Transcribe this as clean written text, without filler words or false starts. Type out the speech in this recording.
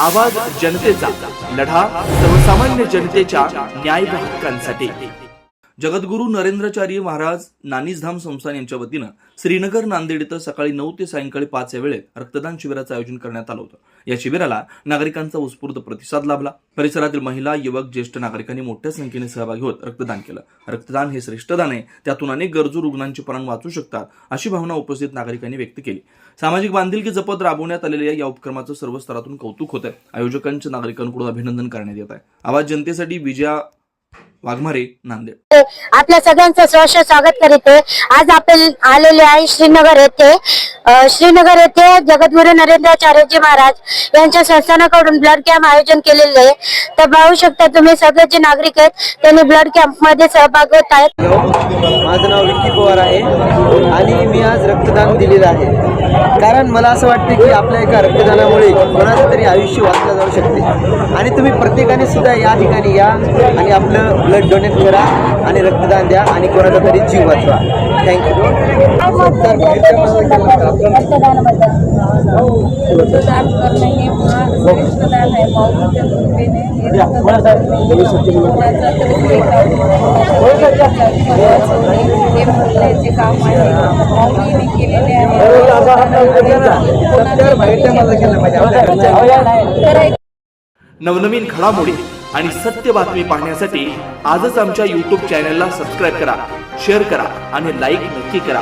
आवाज जनतेचा, लढा सर्वसामान्य जनतेच्या न्याय व हक्कांसाठी। जगद्गुरू नरेंद्राचार्य महाराज नानीजधाम संस्थान यांच्या वतीनं श्रीनगर नांदेड इथं सकाळी 9 ते सायंकाळी 5 या वेळेत रक्तदान शिबिराचं आयोजन करण्यात आलं होतं। या शिबिराला नागरिकांचा उत्स्फूर्त प्रतिसाद लाभला। परिसरातील महिला, युवक, ज्येष्ठ नागरिकांनी मोठ्या संख्येने सहभागी होत रक्तदान केलं। रक्तदान हे श्रेष्ठ दान आहे, त्यातून अनेक गरजू रुग्णांचे प्राण वाचू शकतात, अशी भावना उपस्थित नागरिकांनी व्यक्त केली। सामाजिक बांधिलकी जपत राबवण्यात आलेल्या या उपक्रमाचं सर्व स्तरातून कौतुक होत आहे। आयोजकांचे नागरिकांकडून अभिनंदन करण्यात येत आहे। आवाज जनतेसाठी विजया वाघमारे, नांदेड। आपल्या सगळ्यांचं सहर्ष स्वागत करीत आहे। आज आपण आलेले आहे श्रीनगर येथे। श्रीनगर येथे जगद्गुरू नरेंद्राचार्यजी महाराज यांच्या संस्थानाकडून ब्लड कॅम्प आयोजन केलेले आहे। तर पाहू शकता तुम्ही सगळे जे नागरिक आहेत त्यांनी ब्लड कॅम्प मध्ये सहभाग होत आहेत। माझं नाव विक्की पवार आहे आणि मी आज रक्तदान दिलेलं आहे। कारण मला असं वाटतं की आपल्या एका रक्तदानामुळे कोणाचं तरी आयुष्य वाचलं जाऊ शकते आणि तुम्ही प्रत्येकाने सुद्धा या ठिकाणी या आणि आपलं ब्लड डोनेट करा आणि रक्तदान द्या आणि कोणाचा तरी जीव वाचवा। थँक्यू। रक्तदान करणे हे रक्तदान आहे। माऊलीच्या कृपेने हे काम आहे, माऊलीने केलेले आहे। नवनवीन घडामोडी आणि सत्य बातमी पाहण्यासाठी आजच आमच्या YouTube चॅनलला सबस्क्राईब करा, शेअर करा आणि लाईक नक्की करा।